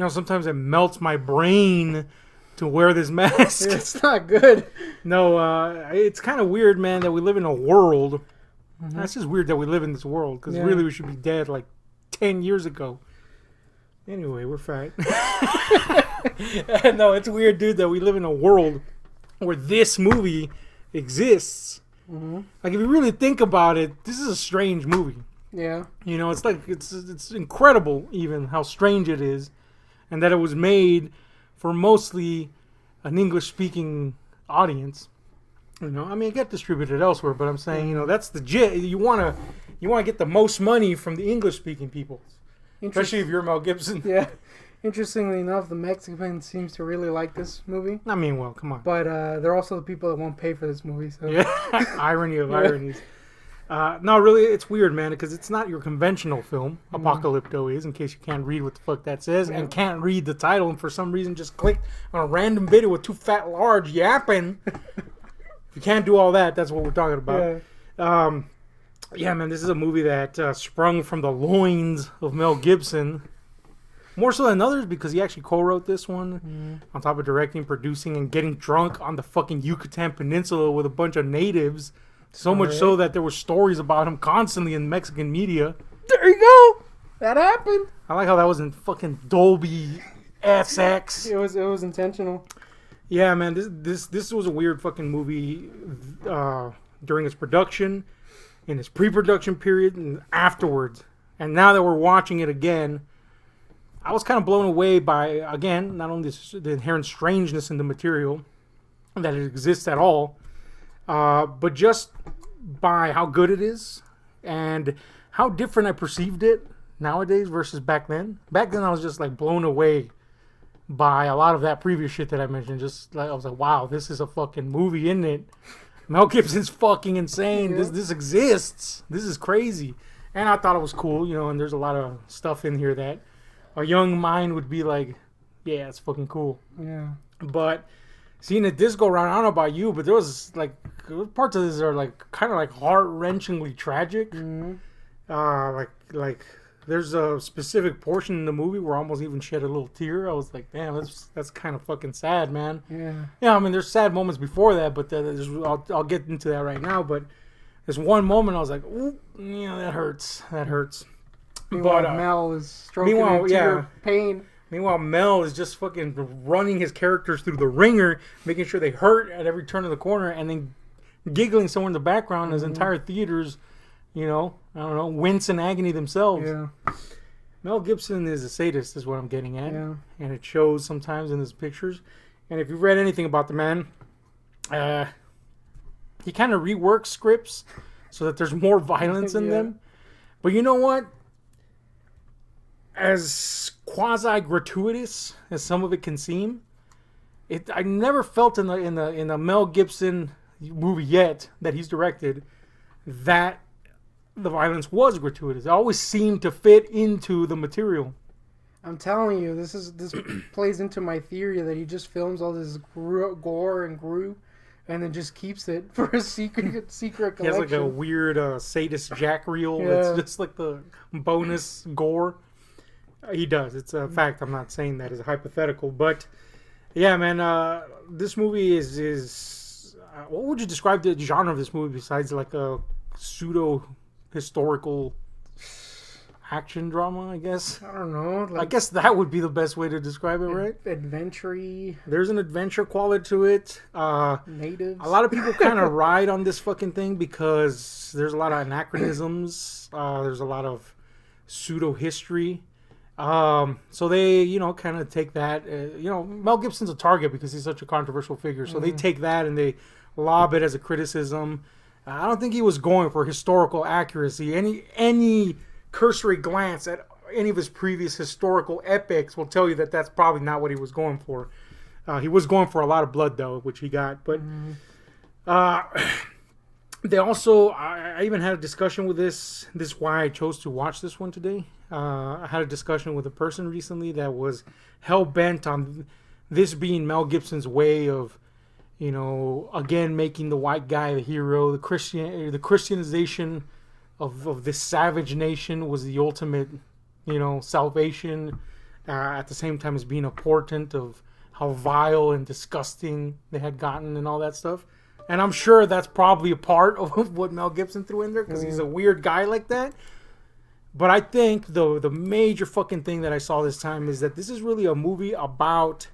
sometimes it melts my brain to wear this mask. It's not good. No, it's kind of weird, man, that we live in a world. It's just weird that we live in this world, because really we should be dead like 10 years ago. Anyway, we're fat. No, it's weird, dude, that we live in a world where this movie exists. Like, if you really think about it, this is a strange movie. Yeah. It's like, it's incredible even how strange it is, and that it was made for mostly an English-speaking audience. I mean, it got distributed elsewhere, but I'm saying, that's the you want to get the most money from the English-speaking people, especially if you're Mel Gibson. Yeah. Interestingly enough, the Mexican seems to really like this movie. I mean, well, come on. But they're also the people that won't pay for this movie. So. Yeah, irony of ironies. No, really, it's weird, man, because it's not your conventional film. Apocalypto is, in case you can't read what the fuck that says, and can't read the title, and for some reason just clicked on a random video with two fat large yapping. If you can't do all that, that's what we're talking about. Yeah, man, this is a movie that sprung from the loins of Mel Gibson. More so than others, because he actually co-wrote this one, on top of directing, producing, and getting drunk on the fucking Yucatan Peninsula with a bunch of natives. So much so that there were stories about him constantly in Mexican media. There you go. That happened. I like how that was in fucking Dolby SX. It was intentional. Yeah, man, this was a weird fucking movie during its production, in its pre-production period, and afterwards. And now that we're watching it again, I was kind of blown away by, again, not only the inherent strangeness in the material, that it exists at all, but just by how good it is and how different I perceived it nowadays versus back then. Back then, I was just like blown away by a lot of that previous shit that I mentioned. Just like I was like, wow, this is a fucking movie, isn't it? Mel Gibson's fucking insane. Yeah. This exists. This is crazy. And I thought it was cool, and there's a lot of stuff in here that a young mind would be like, yeah, it's fucking cool. Yeah. But seeing it this go around, I don't know about you, but there was like parts of this are like kind of like heart-wrenchingly tragic. Like there's a specific portion in the movie where I almost even shed a little tear. I was like, damn, that's kind of fucking sad, man. Yeah, I mean, there's sad moments before that, but I'll get into that right now. But there's one moment I was like, ooh, that hurts. That hurts. Meanwhile, Mel is stroking into pain. Meanwhile, Mel is just fucking running his characters through the ringer, making sure they hurt at every turn of the corner, and then giggling somewhere in the background as entire theaters, I don't know, wince in agony themselves. Yeah. Mel Gibson is a sadist, is what I'm getting at. Yeah. And it shows sometimes in his pictures. And if you've read anything about the man, he kind of reworks scripts so that there's more violence in them. But you know what? As quasi-gratuitous as some of it can seem, I never felt in the Mel Gibson movie yet that he's directed that the violence was gratuitous. It always seemed to fit into the material. I'm telling you, this plays into my theory that he just films all this gore and grue, and then just keeps it for a secret collection. He has like a weird sadist jack reel. Yeah. It's just like the bonus gore. He does. It's a fact. I'm not saying that as a hypothetical, but yeah, man. This movie is what would you describe the genre of this movie besides like a pseudo historical action drama? I guess. I don't know. I guess that would be the best way to describe it, right? Adventure-y. There's an adventure quality to it. Natives. A lot of people kind of ride on this fucking thing because there's a lot of anachronisms. There's a lot of pseudo history. So they, kind of take that, Mel Gibson's a target because he's such a controversial figure. So they take that and they lob it as a criticism. I don't think he was going for historical accuracy. Any cursory glance at any of his previous historical epics will tell you that that's probably not what he was going for. He was going for a lot of blood though, which he got. But, they also, I even had a discussion with this is why I chose to watch this one today. I had a discussion with a person recently that was hell-bent on this being Mel Gibson's way of, again, making the white guy the hero. The Christianization of this savage nation was the ultimate, salvation. at the same time as being a portent of how vile and disgusting they had gotten and all that stuff. And I'm sure that's probably a part of what Mel Gibson threw in there because he's a weird guy like that. But I think the major fucking thing that I saw this time is that this is really a movie about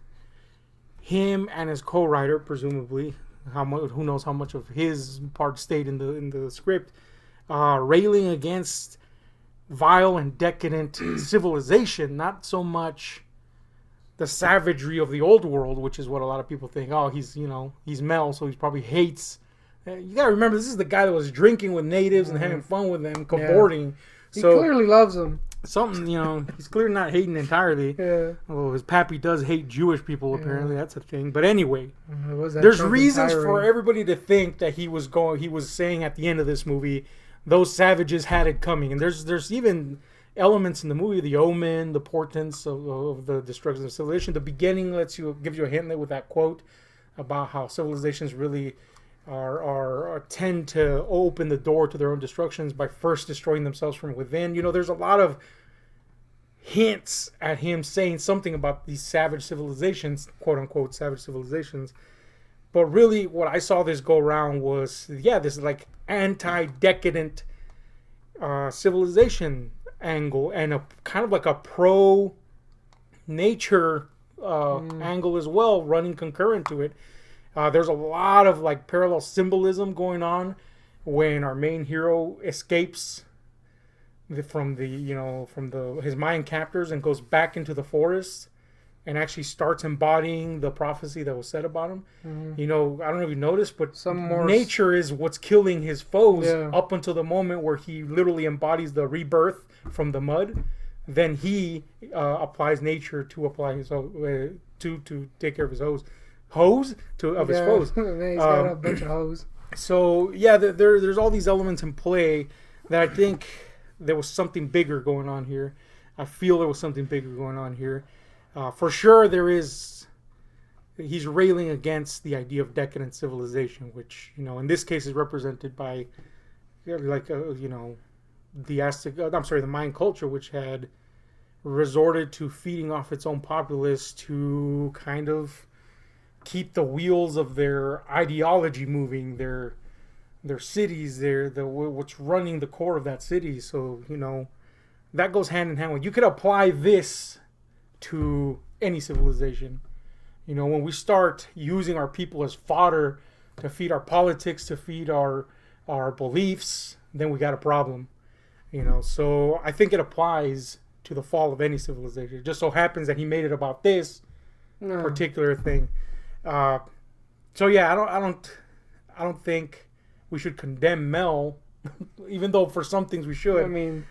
him and his co-writer, presumably. Who knows how much of his part stayed in the script, railing against vile and decadent civilization, not so much the savagery of the old world, which is what a lot of people think. Oh, he's Mel, so he probably hates. You gotta remember, this is the guy that was drinking with natives and having fun with them, cavorting. He clearly loves them. Something, he's clearly not hating entirely. Yeah. Although his pappy does hate Jewish people, apparently. That's a thing. But anyway, there's reasons for everybody to think that he was saying at the end of this movie, those savages had it coming. And there's even elements in the movie, the omen, the portents of the destruction of civilization. The beginning gives you a hint there with that quote about how civilizations really tend to open the door to their own destructions by first destroying themselves from within. There's a lot of hints at him saying something about these savage civilizations, quote unquote savage civilizations. But really what I saw this go around was, this like anti-decadent civilization angle and a kind of like a pro-nature angle as well, running concurrent to it. There's a lot of like parallel symbolism going on when our main hero escapes from his Mayan captors and goes back into the forest and actually starts embodying the prophecy that was said about him. I don't know if you noticed, but nature is what's killing his foes up until the moment where he literally embodies the rebirth from the mud. Then he applies nature to apply his to take care of his his foes. He's got a bunch of hoes. So there's all these elements in play that I think there was something bigger going on here. I feel there was something bigger going on here. For sure, he's railing against the idea of decadent civilization, which, in this case is represented by, the Mayan culture, which had resorted to feeding off its own populace to kind of keep the wheels of their ideology moving, their cities, what's running the core of that city. So, that goes hand in hand with, you could apply this to any civilization. When we start using our people as fodder to feed our politics, to feed our beliefs, then we got a problem. So I think it applies to the fall of any civilization. It just so happens that he made it about this particular thing. I don't think we should condemn Mel, even though for some things we should.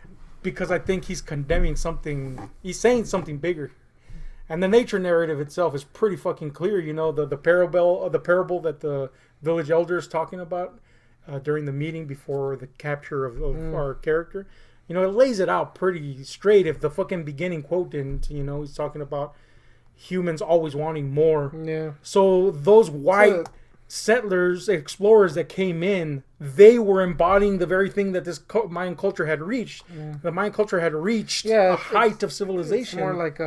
Because I think he's condemning something. He's saying something bigger. And the nature narrative itself is pretty fucking clear. The parable that the village elder is talking about during the meeting before the capture of our character. It lays it out pretty straight. If the fucking beginning quote didn't, he's talking about humans always wanting more. Yeah. So those white settlers, explorers that came in, they were embodying the very thing that this Mayan culture had reached. Yeah. The Mayan culture had reached a height of civilization. It's more like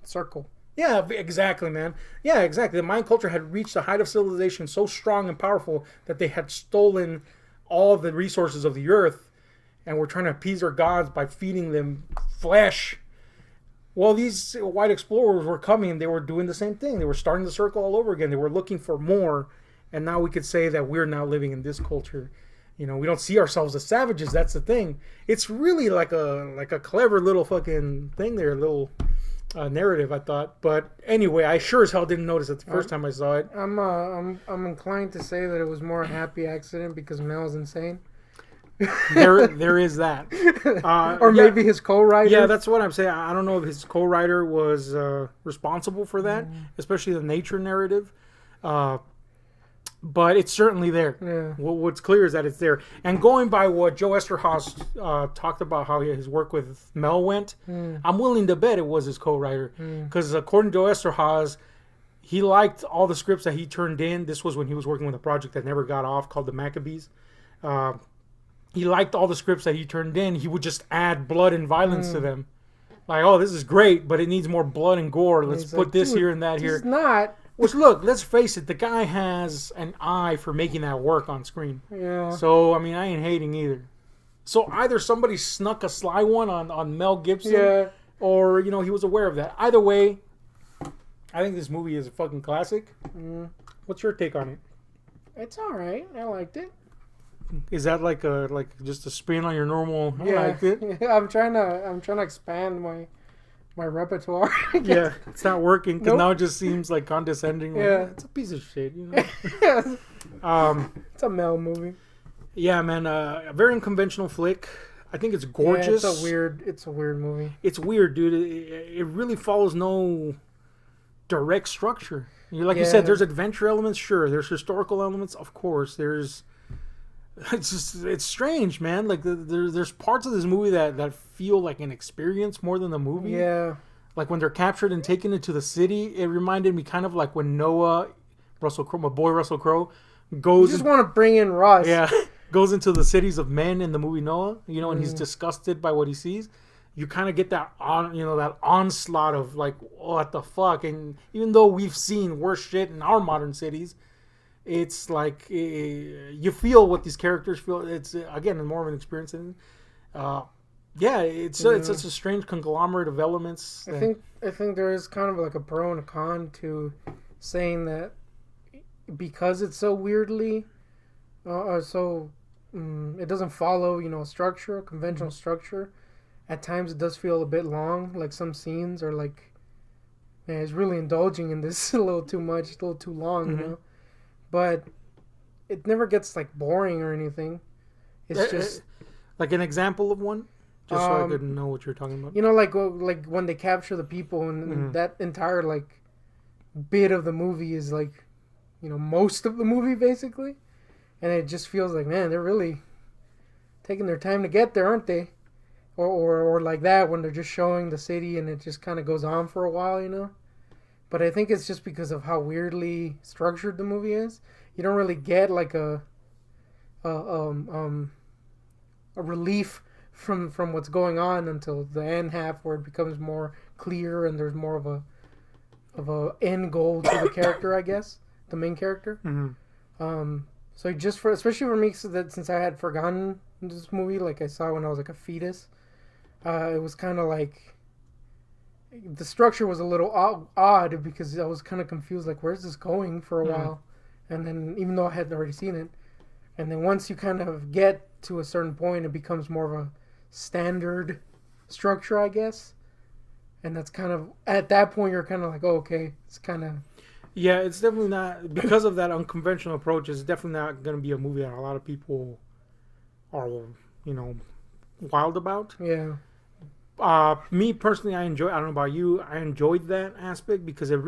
circle. Yeah, exactly, man. Yeah, exactly. The Mayan culture had reached a height of civilization so strong and powerful that they had stolen all of the resources of the earth and were trying to appease their gods by feeding them flesh. Well, these white explorers were coming and they were doing the same thing. They were starting the circle all over again. They were looking for more. And now we could say that we're now living in this culture. We don't see ourselves as savages. That's the thing. It's really like a clever little fucking thing there, a little narrative, I thought. But anyway, I sure as hell didn't notice it the first time I saw it. I'm inclined to say that it was more a happy accident because Mel's insane. There is that. Or maybe his co-writer. Yeah, that's what I'm saying. I don't know if his co-writer was responsible for that, especially the nature narrative. But it's certainly there. Yeah. What's clear is that it's there. And going by what Joe Esterhaus talked about how his work with Mel went, I'm willing to bet it was his co-writer. Because according to Joe Esterhaus, he liked all the scripts that he turned in. This was when he was working with a project that never got off called The Maccabees. He liked all the scripts that he turned in. He would just add blood and violence to them. Like, oh, this is great, but it needs more blood and gore. Let's He's put like, this "Dude, here and that here. It's not. Which, look, let's face it, the guy has an eye for making that work on screen. Yeah. So, I mean, I ain't hating either. So, either somebody snuck a sly one on Mel Gibson, Yeah. or, he was aware of that. Either way, I think this movie is a fucking classic. Mm. What's your take on it? It's all right. I liked it. Is that like just a spin on your normal? I Yeah. liked it. I'm trying to expand my repertoire. I guess. Yeah, it's not working because Nope. now it just seems like condescending. Like, Yeah. it's a piece of shit. It's a Mel movie. Yeah, man. A very unconventional flick. I think it's gorgeous. Yeah, it's a weird movie. It's weird, dude. It really follows no direct structure. Like you said, there's adventure elements, sure. There's historical elements, of course. It's strange, man. Like there's parts of this movie that feel like an experience more than the movie. Yeah. Like when they're captured and taken into the city, it reminded me kind of like when Noah, my boy Russell Crowe, goes. You just want to bring in Russ. Yeah, goes into the cities of men in the movie Noah. And he's disgusted by what he sees. You kind of get that that onslaught of like, what the fuck? And even though we've seen worse shit in our modern cities, it's like you feel what these characters feel. It's again more of an experience. It's such a strange conglomerate of elements. I think there is kind of like a pro and a con to saying that because it's so weirdly, it doesn't follow a conventional structure. At times it does feel a bit long. Like some scenes are like, man, it's really indulging in this a little too much, a little too long, But it never gets like boring or anything. It's just like an example of one, just so I could know what you're talking about. Like when they capture the people and that entire like bit of the movie is like, most of the movie basically, and it just feels like, man, they're really taking their time to get there, aren't they? Or like that when they're just showing the city and it just kind of goes on for a while, But I think it's just because of how weirdly structured the movie is. You don't really get like a relief from what's going on until the end half, where it becomes more clear and there's more of a end goal to the character, I guess, the main character. So just especially for me, since I had forgotten this movie, like I saw when I was like a fetus, it was kind of like the structure was a little odd because I was kind of confused, like where's this going for a while, and then even though I had already seen it, and then once you kind of get to a certain point, it becomes more of a standard structure, I guess, and that's kind of at that point you're kind of like, oh, okay, it's kind of. Yeah, it's definitely not, because of that unconventional approach, it's definitely not going to be a movie that a lot of people are, wild about. Yeah. Me personally, I don't know about you, I enjoyed that aspect because it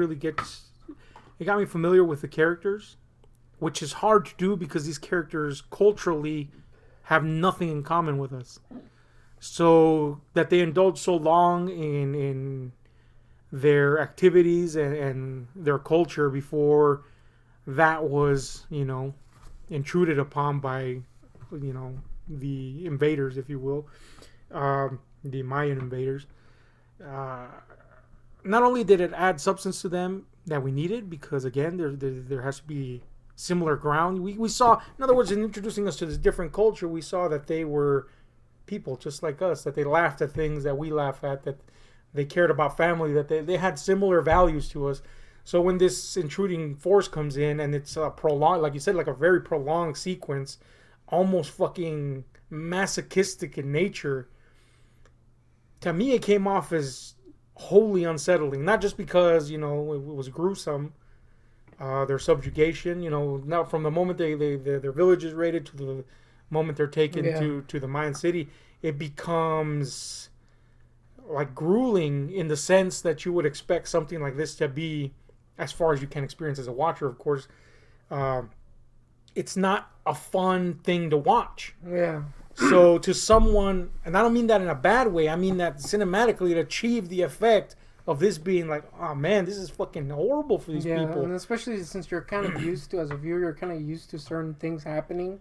got me familiar with the characters, which is hard to do because these characters culturally have nothing in common with us. So that they indulge so long in their activities and their culture before that was, intruded upon by, the invaders, if you will, the Mayan invaders. Not only did it add substance to them that we needed, because again, there has to be similar ground. We saw, in other words, in introducing us to this different culture, we saw that they were people just like us, that they laughed at things that we laugh at, that they cared about family, that they had similar values to us. So when this intruding force comes in and it's a prolonged, like you said, like a very prolonged sequence, almost fucking masochistic in nature, to me it came off as wholly unsettling. Not just because, it was gruesome, their subjugation, now from the moment their village is raided to the moment they're taken to the Mayan city, it becomes like grueling in the sense that you would expect something like this to be, as far as you can experience as a watcher, of course. It's not a fun thing to watch. Yeah. So to someone, and I don't mean that in a bad way, I mean that cinematically it achieved the effect of this being like, oh man, this is fucking horrible for these people. And especially since you're kind of used to, as a viewer, you're kind of used to certain things happening.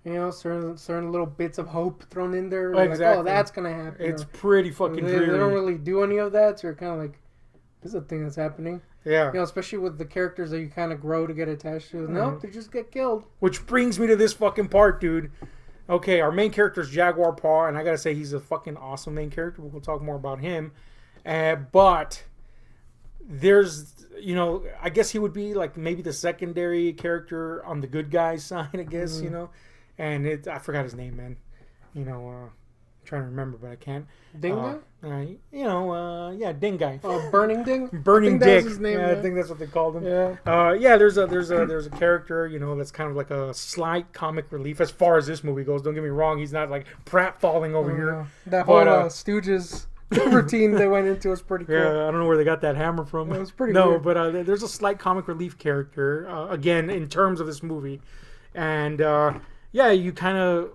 You know, certain little bits of hope thrown in there. Exactly. Like, oh, that's gonna happen. It's pretty fucking they dreary. don't really do any of that, so you're kind of like, this is a thing that's happening. Yeah. You know, especially with the characters that you kind of grow to get attached to. Nope, they just get killed. Which brings me to this fucking part, dude. Okay, our main character is Jaguar Paw, and I gotta say he's a fucking awesome main character. We'll talk more about him. But there's, you know, I guess he would be like maybe the secondary character on the good guys side, I guess, you know. And I forgot his name, man. You know, I'm trying to remember, but I can't. Dinga? Yeah, Ding guy. Burning Ding? Burning Dick. His name, yeah, I think that's what they called him. Yeah. Yeah, there's a character, you know, that's kind of like a slight comic relief as far as this movie goes. Don't get me wrong, he's not like pratfalling over here. That whole Stooges routine they went into was pretty cool. Yeah, I don't know where they got that hammer from. It was pretty weird. But there's a slight comic relief character, again, in terms of this movie. And, yeah, he kind of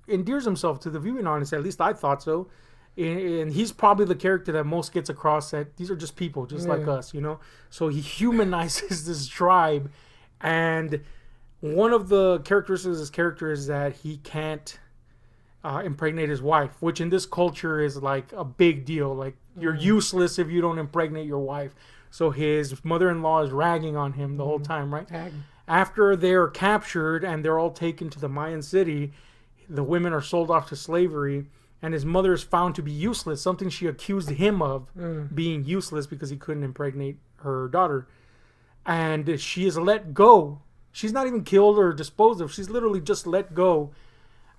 endears himself to the viewing audience. At least I thought so. And he's probably the character that most gets across that these are just people, just like us, you know? So he humanizes this tribe. And one of the characteristics of his character is that he can't impregnate his wife, which in this culture is like a big deal. Like, you're useless if you don't impregnate your wife. So his mother-in-law is ragging on him the whole time, right? After they're captured and they're all taken to the Mayan city, the women are sold off to slavery, and his mother is found to be useless, something she accused him of being useless because he couldn't impregnate her daughter. And she is let go. She's not even killed or disposed of. She's literally just let go.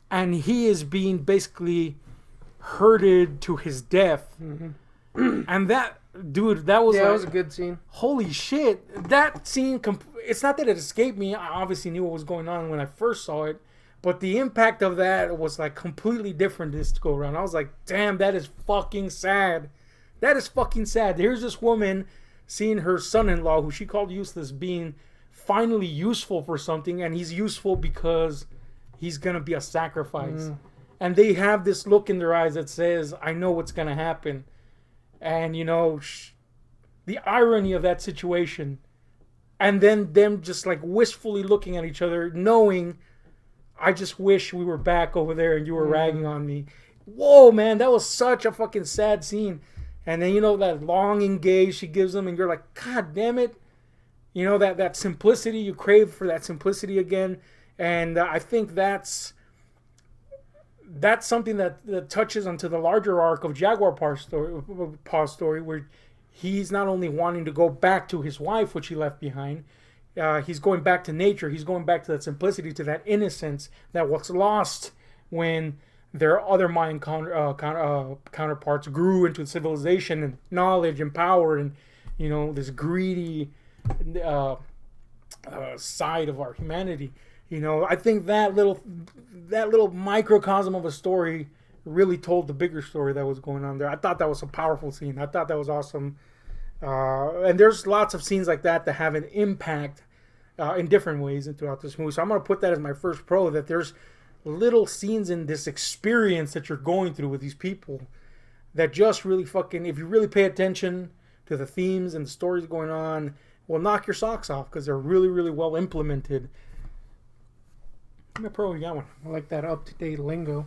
And he is being basically herded to his death. And that, dude, that was that was a good scene. Holy shit. That scene, it's not that it escaped me. I obviously knew what was going on when I first saw it. But the impact of that was like completely different this go around. I was like, damn, that is fucking sad. That is fucking sad. Here's this woman seeing her son-in-law, who she called useless, being finally useful for something. And he's useful because he's going to be a sacrifice. And they have this look in their eyes that says, I know what's going to happen. And, you know, the irony of that situation. And then them just like wistfully looking at each other, knowing, I just wish we were back over there and you were ragging on me. Whoa, man, that was such a fucking sad scene. And then, you know, that longing gaze she gives them, and you're like, God damn it. You know, that simplicity, you crave for that simplicity again. And I think that's something that touches onto the larger arc of Jaguar Paw's story, where he's not only wanting to go back to his wife, which he left behind, he's going back to nature. He's going back to that simplicity, to that innocence that was lost when their other Mayan counterparts grew into civilization and knowledge and power and, you know, this greedy side of our humanity. You know, I think that little microcosm of a story really told the bigger story that was going on there. I thought that was a powerful scene. I thought that was awesome. And there's lots of scenes like that have an impact in different ways throughout this movie. So I'm going to put that as my first pro, that there's little scenes in this experience that you're going through with these people that just really fucking, if you really pay attention to the themes and the stories going on, will knock your socks off because they're really, really well implemented. Give me a pro, you got one. I like that up-to-date lingo.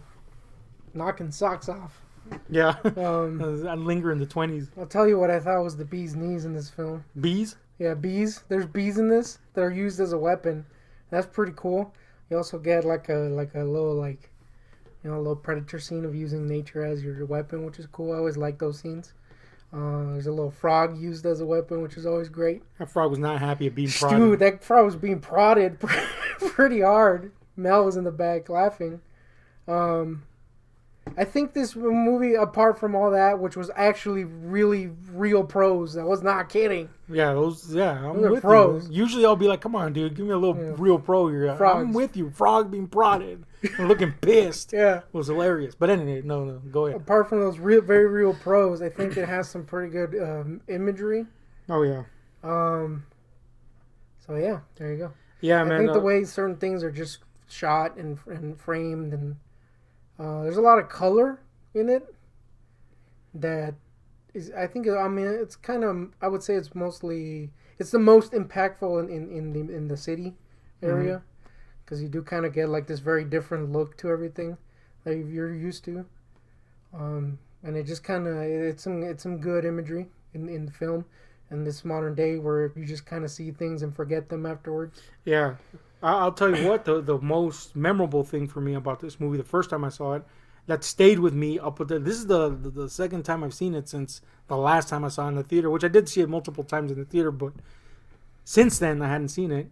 Knocking socks off. Yeah. I linger in the 20s. I'll tell you what I thought was the bee's knees in this film. Bees? Yeah, bees. There's bees in this that are used as a weapon. That's pretty cool. You also get like a little a little predator scene of using nature as your weapon, which is cool. I always like those scenes. There's a little frog used as a weapon, which is always great. That frog was not happy at being prodded. Dude, that frog was being prodded pretty hard. Mel was in the back laughing. I think this movie, apart from all that, which was actually really real pros, I was not kidding. Yeah, I'm with pros. you. Usually I'll be like, come on, dude, give me a little real pro here. Frogs. I'm with you. Frog being prodded and looking pissed. Yeah. It was hilarious. But anyway, no, go ahead. Apart from those very real pros, I think it has some pretty good imagery. Oh, yeah. So, yeah, there you go. Yeah, I man. think the way certain things are just shot and framed, and there's a lot of color in it that is, it's kind of, I would say it's the most impactful in the city area. because you do kind of get like this very different look to everything that you're used to. And it just kind of it's some good imagery in the film in this modern day where you just kind of see things and forget them afterwards. Yeah. I'll tell you what, the most memorable thing for me about this movie, the first time I saw it, that stayed with me up with this is the second time I've seen it since the last time I saw it in the theater, which I did see it multiple times in the theater, but since then I hadn't seen it.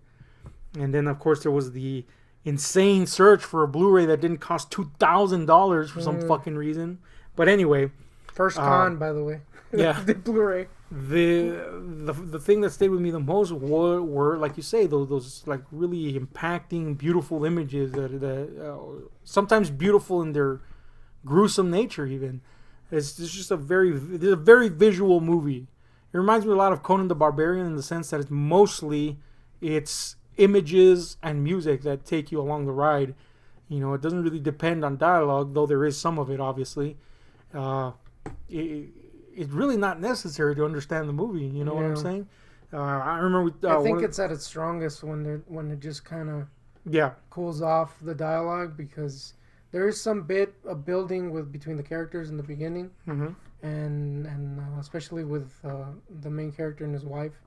And then of course there was the insane search for a Blu-ray that didn't cost $2,000 for some fucking reason. But anyway, first con, by the way. Yeah. The Blu-ray. The thing that stayed with me the most were like you say, those like really impacting, beautiful images that sometimes beautiful in their gruesome nature. Even it's just a very visual movie. It reminds me a lot of Conan the Barbarian in the sense that it's images and music that take you along the ride. You know, it doesn't really depend on dialogue, though there is some of it, obviously. It's really not necessary to understand the movie. You know what I'm saying? I remember. I think it's at its strongest when it just kind of cools off the dialogue, because there is some bit of building between the characters in the beginning, and especially with the main character and his wife,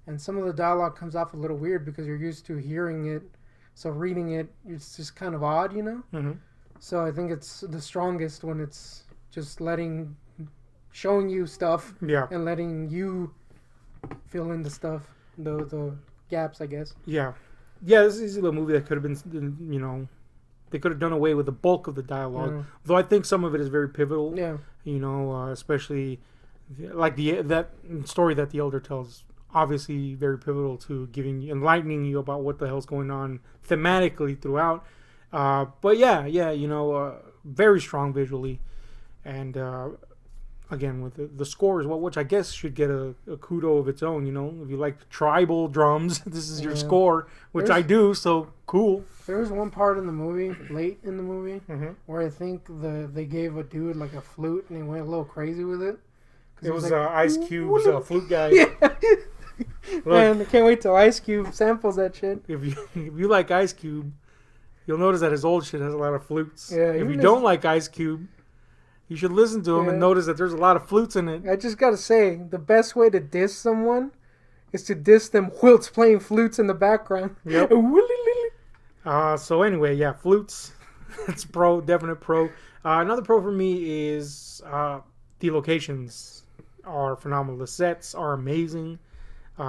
and some of the dialogue comes off a little weird because you're used to hearing it, so reading it, it's just kind of odd, you know. So I think it's the strongest when it's just showing you stuff, and letting you fill in the stuff, the gaps, I guess. Yeah, this is a movie that could have been, you know, they could have done away with the bulk of the dialogue. Though I think some of it is very pivotal. Yeah, you know, especially like that story that the elder tells. Obviously, very pivotal to enlightening you about what the hell's going on thematically throughout. But you know, very strong visually, and. Again, with the score as well, which I guess should get a kudo of its own, you know. If you like tribal drums, this is your score, which I do, so cool. There was one part in the movie, late in the movie, where I think they gave a dude like a flute and he went a little crazy with it. It was like, Ice Cube's flute guy. Yeah. Man, I can't wait till Ice Cube samples that shit. If you like Ice Cube, you'll notice that his old shit has a lot of flutes. Yeah, if you don't like Ice Cube, you should listen to him and notice that there's a lot of flutes in it. I just gotta say, the best way to diss someone is to diss them whilst playing flutes in the background. Yep. So anyway, flutes. It's definite pro. Another pro for me is the locations are phenomenal. The sets are amazing.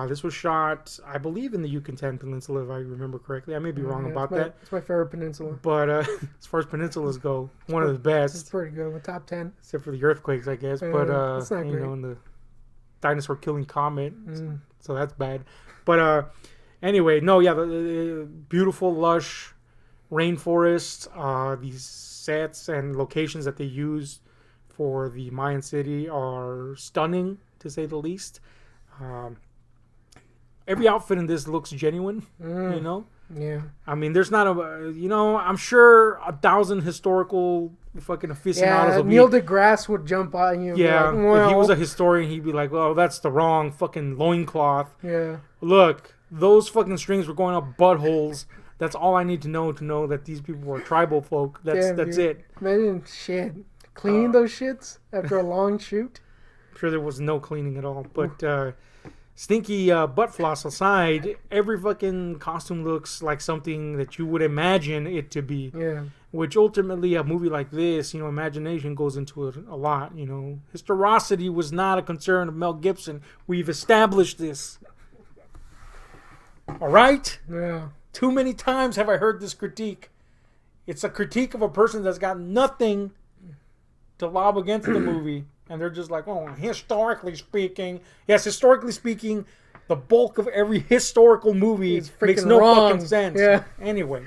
This was shot, I believe, in the Yucatan Peninsula, if I remember correctly. I may be wrong about that. It's my favorite peninsula. But as far as peninsulas go, one of the best. It's pretty good. With top 10. Except for the earthquakes, I guess. But, it's not great. And the dinosaur killing comet. So that's bad. But anyway, the beautiful, lush rainforest. These sets and locations that they use for the Mayan city are stunning, to say the least. Every outfit in this looks genuine, you know? Yeah. I mean, there's not I'm sure 1,000 historical fucking aficionados would Neil deGrasse would jump on you. Yeah, like, well, if he was a historian, he'd be like, well, that's the wrong fucking loincloth. Yeah. Look, those fucking strings were going up buttholes. That's all I need to know that these people were tribal folk. That's it. Imagine cleaning those shits after a long shoot. I'm sure there was no cleaning at all, but... Stinky butt floss aside, every fucking costume looks like something that you would imagine it to be. Yeah. Which ultimately, a movie like this, you know, imagination goes into it a lot, you know. Historicity was not a concern of Mel Gibson. We've established this. All right? Yeah. Too many times have I heard this critique. It's a critique of a person that's got nothing to lob against the movie. And they're just like, oh, historically speaking. Yes, historically speaking, the bulk of every historical movie makes no fucking sense. Yeah. Anyway,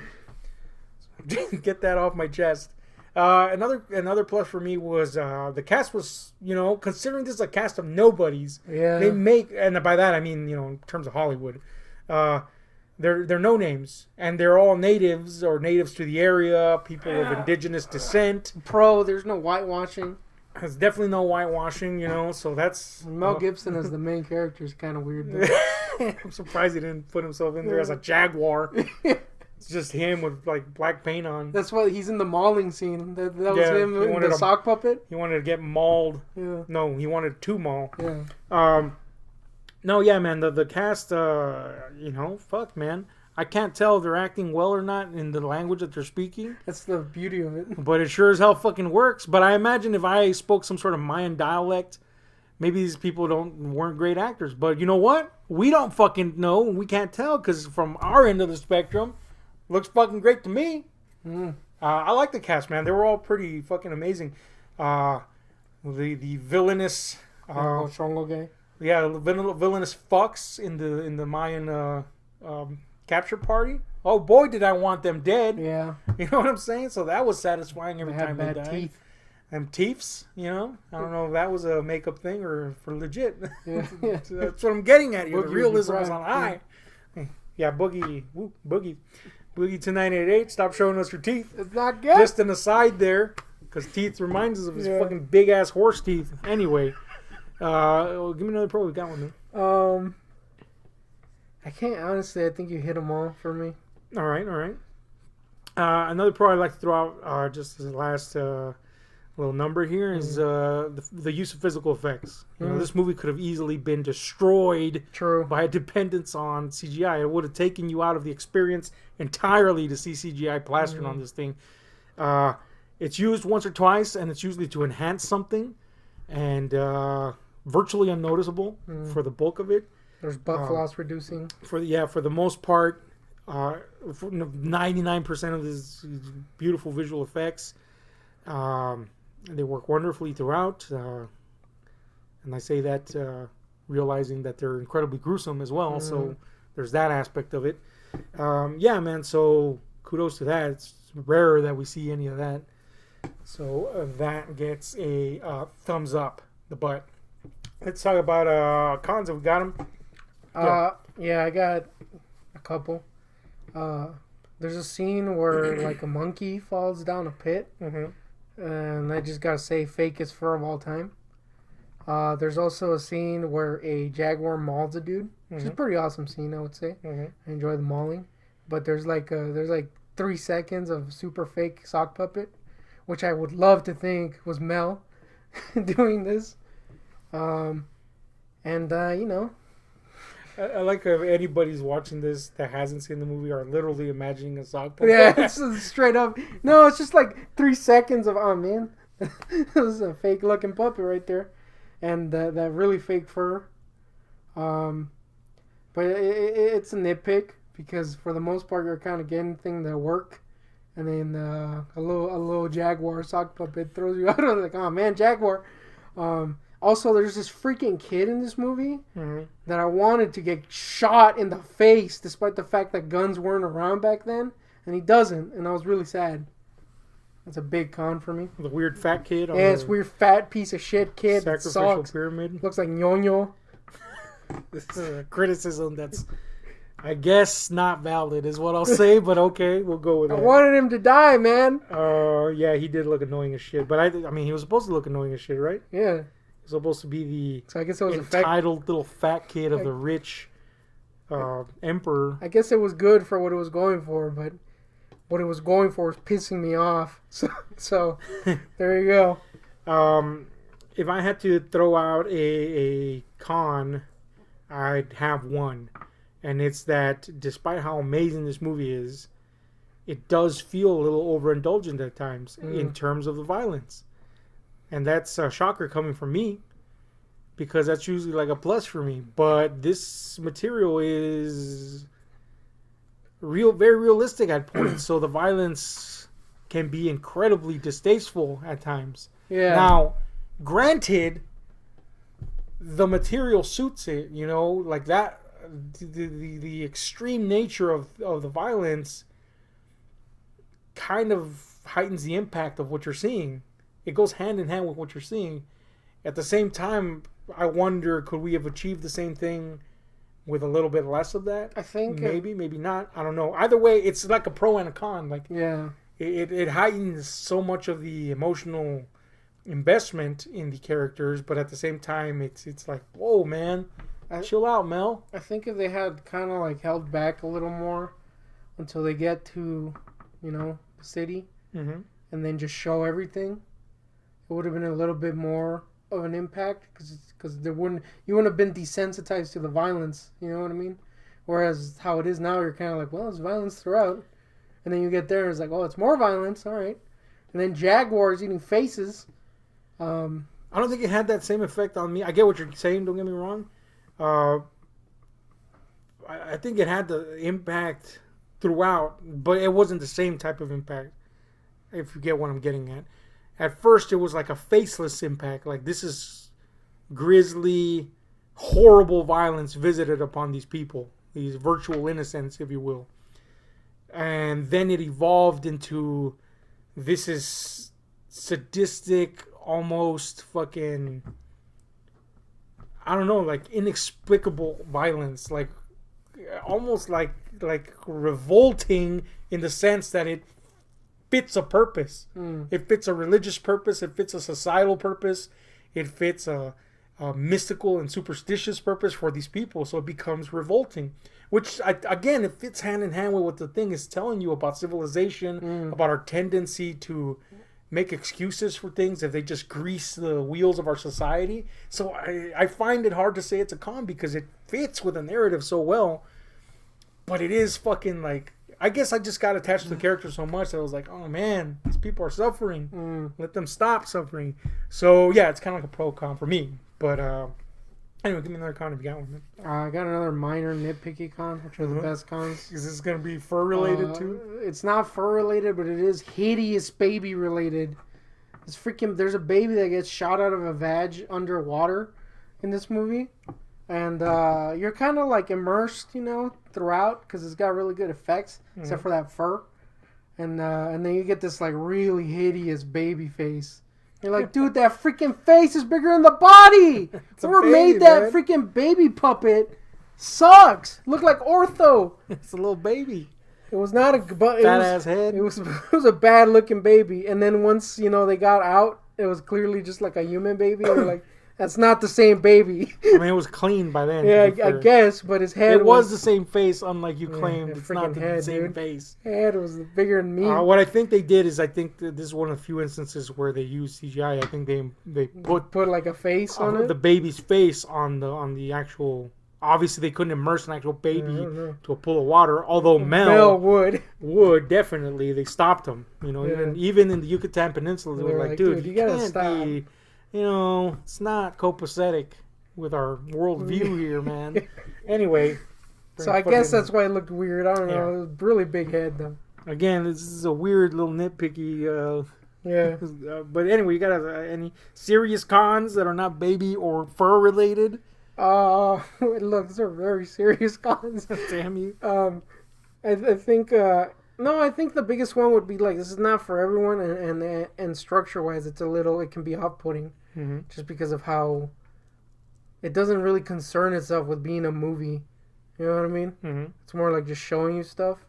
get that off my chest. Another plus for me was the cast was, you know, considering this is a cast of nobodies. Yeah. They make, and by that I mean, you know, in terms of Hollywood, they're no names, and they're all natives or natives to the area, people of indigenous descent. There's no whitewashing. There's definitely no whitewashing, you know, so that's... Mel Gibson as the main character is kind of weird, though. I'm surprised he didn't put himself in there as a jaguar. It's just him with like black paint on. That's why he's in the mauling scene. That was Yeah, him in the sock puppet. He wanted to get mauled. Yeah. No, he wanted to maul. Yeah. No, yeah, man. The cast, fuck, man. I can't tell if they're acting well or not in the language that they're speaking. That's the beauty of it. But it sure as hell fucking works. But I imagine if I spoke some sort of Mayan dialect, maybe these people weren't great actors. But you know what? We don't fucking know. We can't tell because from our end of the spectrum, looks fucking great to me. I like the cast, man. They were all pretty fucking amazing. The villainous, Chongo guy. yeah, the villainous fucks in the Mayan capture party. Oh boy, did I want them dead. Yeah. You know what I'm saying? So that was satisfying every time they died. Teeth. Them teeths, you know. I don't know if that was a makeup thing or for legit. Yeah. That's what I'm getting at here. The Boogie realism would be is on proud. high. Yeah, Boogie 2988. Stop showing us your teeth. It's not good. Just an aside there, because teeth reminds us of his fucking big ass horse teeth. Anyway, give me another pro. We got one, man. I can't honestly. I think you hit them all for me. All right. Another pro I'd like to throw out, just as a last little number here, is the use of physical effects. You know, this movie could have easily been destroyed by a dependence on CGI. It would have taken you out of the experience entirely to see CGI plastered on this thing. It's used once or twice, and it's usually to enhance something, and virtually unnoticeable for the bulk of it. There's butt floss reducing. For the most part, 99% of this beautiful visual effects. They work wonderfully throughout, and I say that realizing that they're incredibly gruesome as well. So there's that aspect of it. Yeah, man. So kudos to that. It's rare that we see any of that. So that gets a thumbs up the butt. Let's talk about cons. Have we got them? Yeah, I got a couple. There's a scene where like a monkey falls down a pit, and I just gotta say, fakest fur of all time. There's also a scene where a jaguar mauls a dude, which is a pretty awesome scene, I would say. I enjoy the mauling, but there's like 3 seconds of super fake sock puppet, which I would love to think was Mel doing this. I like if anybody's watching this that hasn't seen the movie are literally imagining a sock puppet. Yeah, it's straight up. No, it's just like 3 seconds of, oh man, this is a fake looking puppet right there, and that really fake fur. But it's a nitpick because for the most part you're kind of getting things that work, and then a little jaguar sock puppet throws you out of like, oh man, jaguar. Also, there's this freaking kid in this movie that I wanted to get shot in the face, despite the fact that guns weren't around back then, and he doesn't, and I was really sad. That's a big con for me. The weird fat kid. Yeah, this weird fat piece of shit kid. Sacrificial pyramid. Looks like ñoño. This is a criticism that's, I guess, not valid, is what I'll say. But okay, we'll go with that. I wanted him to die, man. Yeah, he did look annoying as shit. But I mean, he was supposed to look annoying as shit, right? Yeah. Supposed to be the so I guess it was entitled little fat kid of the rich emperor. I guess it was good for what it was going for, but what it was going for was pissing me off. So there you go. If I had to throw out a con, I'd have one, and it's that despite how amazing this movie is, it does feel a little overindulgent at times in terms of the violence. And that's a shocker coming from me, because that's usually like a plus for me. But this material is very realistic at points, so the violence can be incredibly distasteful at times. Yeah. Now, granted, the material suits it, you know, like that. The extreme nature of the violence kind of heightens the impact of what you're seeing. It goes hand in hand with what you're seeing. At the same time, I wonder, could we have achieved the same thing with a little bit less of that? I think maybe not. I don't know. Either way, it's like a pro and a con. Like, yeah, it heightens so much of the emotional investment in the characters, but at the same time, it's like, whoa, man, chill out, Mel. I think if they had kind of like held back a little more until they get to, the city, Mm-hmm. and then just show everything. It would have been a little bit more of an impact because you wouldn't have been desensitized to the violence. You know what I mean? Whereas how it is now, you're kind of like, well, there's violence throughout, and then you get there and it's like, oh, it's more violence. All right, and then jaguars eating faces. I don't think it had that same effect on me. I get what you're saying. Don't get me wrong. I think it had the impact throughout, but it wasn't the same type of impact. If you get what I'm getting at. At first, it was like a faceless impact. Like, this is grisly, horrible violence visited upon these people. These virtual innocents, if you will. And then it evolved into, this is sadistic, almost fucking, I don't know, like inexplicable violence. Like, almost like revolting in the sense that it fits a purpose. It fits a religious purpose. It fits a societal purpose. It fits a mystical and superstitious purpose for these people. So it becomes revolting, which again, it fits hand in hand with what the thing is telling you about civilization, about our tendency to make excuses for things if they just grease the wheels of our society. So I find it hard to say it's a con because it fits with the narrative so well, but it is fucking like, I guess I just got attached to the character so much that I was like, oh man, these people are suffering. Let them stop suffering. So yeah, it's kind of like a pro con for me. But anyway, give me another con if you got one, man. I got another minor nitpicky con, which are the best cons. Is this going to be fur related too? It's not fur related, but it is hideous baby related. There's a baby that gets shot out of a vag underwater in this movie. And you're kind of like immersed, throughout because it's got really good effects, except for that fur. And then you get this like really hideous baby face. You're like, dude, that freaking face is bigger than the body. Whoever made that freaking baby puppet sucks. Looked like ortho. It's a little baby. It was not a fat ass head. It was a bad looking baby. And then once they got out, it was clearly just like a human baby. And you're like, that's not the same baby. I mean, it was clean by then. Yeah, I guess, but his head was the same face, unlike you claimed. It's not the same dude. face. Head was bigger than me. What I think they did is, I think that this is one of the few instances where they used CGI. I think they put like a face on it? The baby's face on the actual. Obviously, they couldn't immerse an actual baby to a pool of water. Although Mel would definitely. They stopped him. Even in the Yucatan Peninsula, they were like, dude, you gotta stop. It's not copacetic with our worldview here, man. Anyway. So I guess that's why it looked weird. I don't know. It was a really big head, though. Again, this is a weird little nitpicky. But anyway, you got any serious cons that are not baby or fur related? Look, these are very serious cons. Damn you. I think. No, I think the biggest one would be like, this is not for everyone, and structure-wise, it can be off-putting, just because of how it doesn't really concern itself with being a movie. You know what I mean? Mm-hmm. It's more like just showing you stuff.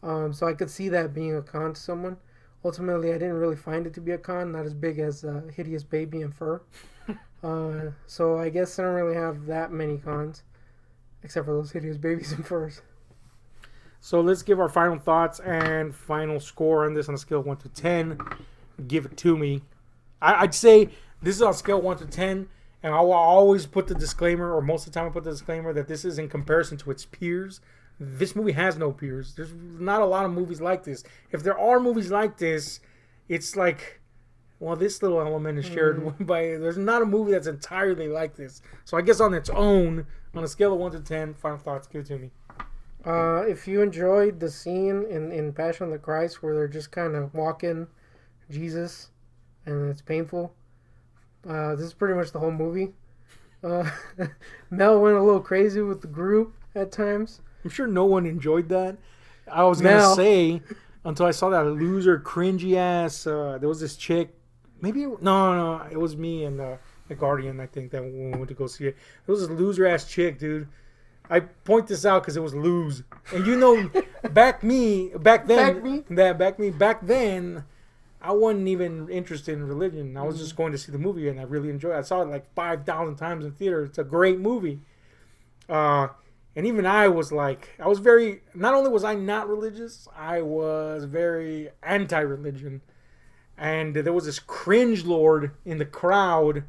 So I could see that being a con to someone. Ultimately, I didn't really find it to be a con, not as big as Hideous Baby and Fur. So I guess I don't really have that many cons, except for those hideous babies and furs. So let's give our final thoughts and final score on this on a scale of 1 to 10. Give it to me. I'd say this is on a scale of 1 to 10, and I'll always put the disclaimer, or most of the time I put the disclaimer, that this is in comparison to its peers. This movie has no peers. There's not a lot of movies like this. If there are movies like this, it's like, well, this little element is shared by... There's not a movie that's entirely like this. So I guess on its own, on a scale of 1 to 10, final thoughts, give it to me. If you enjoyed the scene in Passion of the Christ where they're just kind of walking Jesus and it's painful, this is pretty much the whole movie. Mel went a little crazy with the group at times. I'm sure no one enjoyed that. I was going to say, until I saw that loser, cringy ass, there was this chick, no, it was me and the Guardian, I think, that when we went to go see it. There was this loser ass chick, dude. I point this out because it was lose, and back then, I wasn't even interested in religion. I was just going to see the movie, and I really enjoyed it. I saw it like 5,000 times in theater. It's a great movie. And even I was like, I was very, not only was I not religious, I was very anti-religion. And there was this cringe lord in the crowd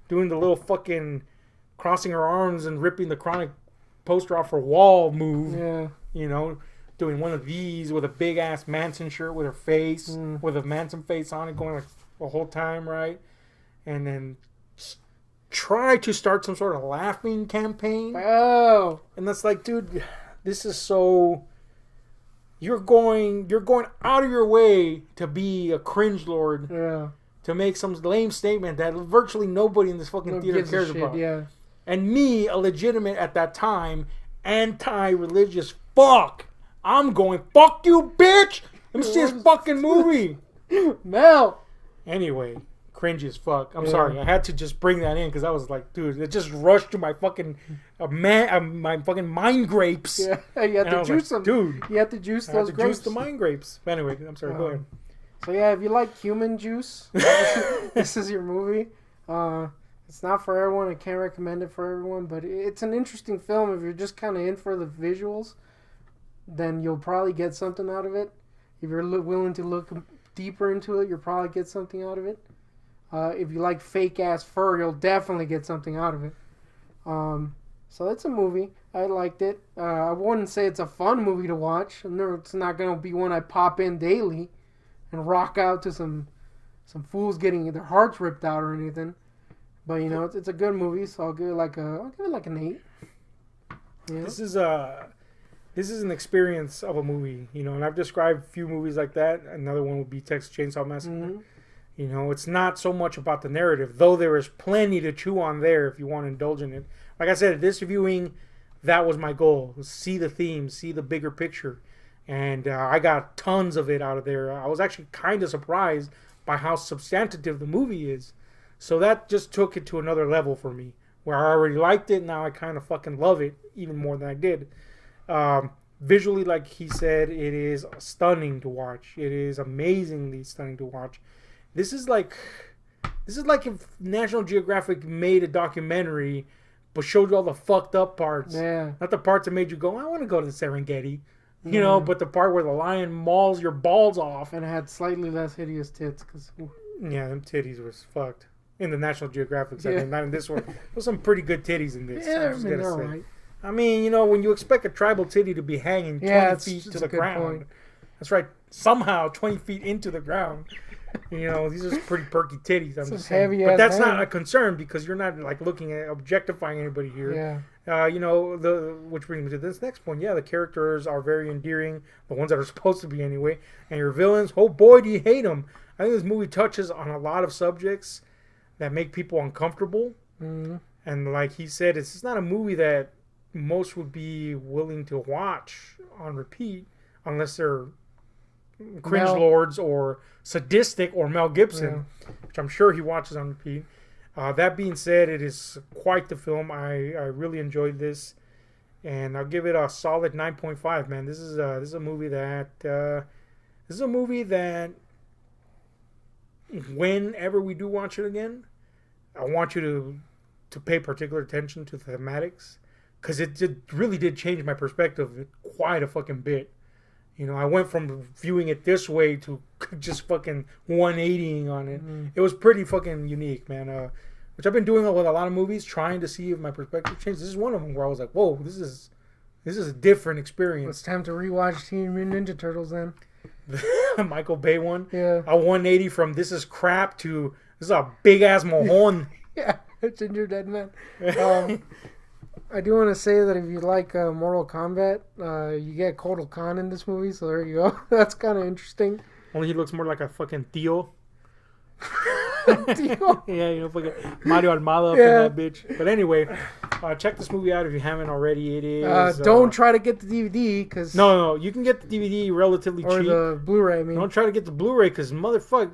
doing the little fucking crossing her arms and ripping the chronic poster off her wall move. Yeah. You know, doing one of these with a big ass Manson shirt with her face, with a Manson face on it, going like the whole time, right? And then try to start some sort of laughing campaign. Oh. And that's like, dude, this is so. You're going out of your way to be a cringe lord. Yeah. To make some lame statement that virtually nobody in this fucking theater cares about. Yeah. And me, a legitimate at that time, anti-religious fuck. I'm going, fuck you, bitch. Let me see this fucking movie. Mel. Anyway, cringe as fuck. I'm sorry. I had to just bring that in because I was like, dude, it just rushed to my fucking my fucking mind grapes. Yeah, you had to juice them. Dude, you had to juice those grapes. Juice the mind grapes. But anyway, I'm sorry. Go ahead. So yeah, if you like human juice, this is your movie. It's not for everyone. I can't recommend it for everyone, but it's an interesting film. If you're just kind of in for the visuals, then you'll probably get something out of it. If you're willing to look deeper into it, you'll probably get something out of it. If you like fake ass fur, you'll definitely get something out of it. So it's a movie. I liked it. I wouldn't say it's a fun movie to watch. It's not going to be one I pop in daily and rock out to some fools getting their hearts ripped out or anything. But you know, it's a good movie, so I'll give it like an 8. Yeah. This is an experience of a movie, you know, and I've described a few movies like that. Another one would be Texas Chainsaw Massacre. Mm-hmm. You know, it's not so much about the narrative, though there is plenty to chew on there if you want to indulge in it. Like I said, this viewing, that was my goal. See the theme, see the bigger picture. And I got tons of it out of there. I was actually kind of surprised by how substantive the movie is. So that just took it to another level for me. Where I already liked it, now I kind of fucking love it even more than I did. Visually, like he said, it is stunning to watch. It is amazingly stunning to watch. This is like if National Geographic made a documentary but showed you all the fucked up parts. Yeah. Not the parts that made you go, I want to go to the Serengeti. You know, but the part where the lion mauls your balls off. And it had slightly less hideous tits. Yeah, them titties was fucked. In the National Geographic segment, not in this one. There's some pretty good titties in this. Yeah, I'm just gonna say. right. I mean, you know, when you expect a tribal titty to be hanging 20 feet to the ground. Point. That's right. Somehow 20 feet into the ground. You know, these are pretty perky titties. I'm just saying. But that's not a concern because you're not like looking at objectifying anybody here. Yeah. You know, which brings me to this next point. Yeah, the characters are very endearing. The ones that are supposed to be anyway. And your villains, oh boy, do you hate them. I think this movie touches on a lot of subjects that make people uncomfortable. Mm-hmm. And like he said, it's not a movie that most would be willing to watch on repeat unless they're cringe lords or sadistic or Mel Gibson, which I'm sure he watches on repeat. That being said, it is quite the film. I really enjoyed this, and I'll give it a solid 9.5. Man, this is a movie that whenever we do watch it again, I want you to pay particular attention to the thematics, because it really did change my perspective quite a fucking bit. You know, I went from viewing it this way to just fucking 180ing on it. It was pretty fucking unique, man. Which I've been doing with a lot of movies, trying to see if my perspective changed. This is one of them where I was like, whoa, this is a different experience. It's time to rewatch Teenage Mutant Ninja Turtles then. Michael Bay one. Yeah. A 180 from this is crap to this is a big ass mojon. Yeah, Ginger Dead Man. I do want to say that if you like Mortal Kombat, you get Kotal Khan in this movie, so there you go. That's kind of interesting. Only he looks more like a fucking Theo. Theo? Yeah, you know, fucking Mario Armada up in that bitch. But anyway, check this movie out if you haven't already. It is... don't try to get the DVD, because... No, you can get the DVD relatively cheap. Or the Blu-ray, I mean. Don't try to get the Blu-ray, because motherfucker...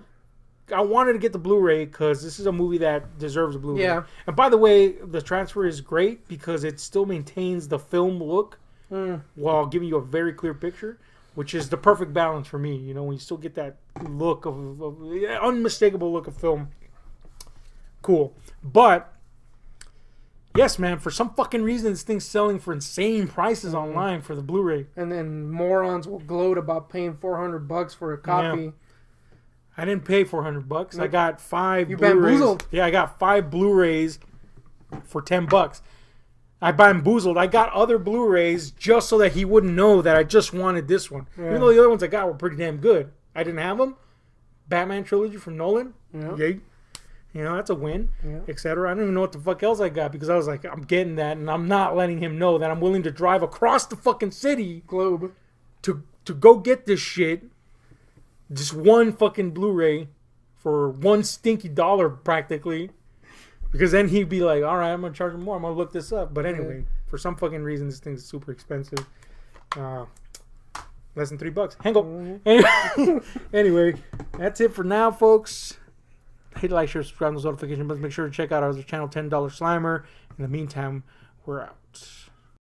I wanted to get the Blu-ray because this is a movie that deserves a Blu-ray. Yeah. And by the way, the transfer is great because it still maintains the film look while giving you a very clear picture, which is the perfect balance for me. You know, when you still get that look of unmistakable look of film. Cool. But Yes, man. For some fucking reason, this thing's selling for insane prices online for the Blu-ray. And then morons will gloat about paying $400 for a copy. Yeah. I didn't pay $400. Nope. I got 5 you Blu-rays. bamboozled. Yeah, I got 5 Blu-rays for $10. I bamboozled. I got other Blu-rays just so that he wouldn't know that I just wanted this one. Yeah. Even though the other ones I got were pretty damn good. I didn't have them. Batman trilogy from Nolan. Yeah. Yay. You know, that's a win, yeah. etc. I don't even know what the fuck else I got because I was like, I'm getting that, and I'm not letting him know that I'm willing to drive across the fucking city globe to go get this shit. Just one fucking Blu-ray for $1 stinky practically. Because then he'd be like, all right, I'm going to charge him more. I'm going to look this up. But anyway, for some fucking reason, this thing's super expensive. Less than $3. Hang up. Anyway, that's it for now, folks. Hit like, share, subscribe, those notification buttons. Make sure to check out our other channel, $10 Slimer. In the meantime, we're out.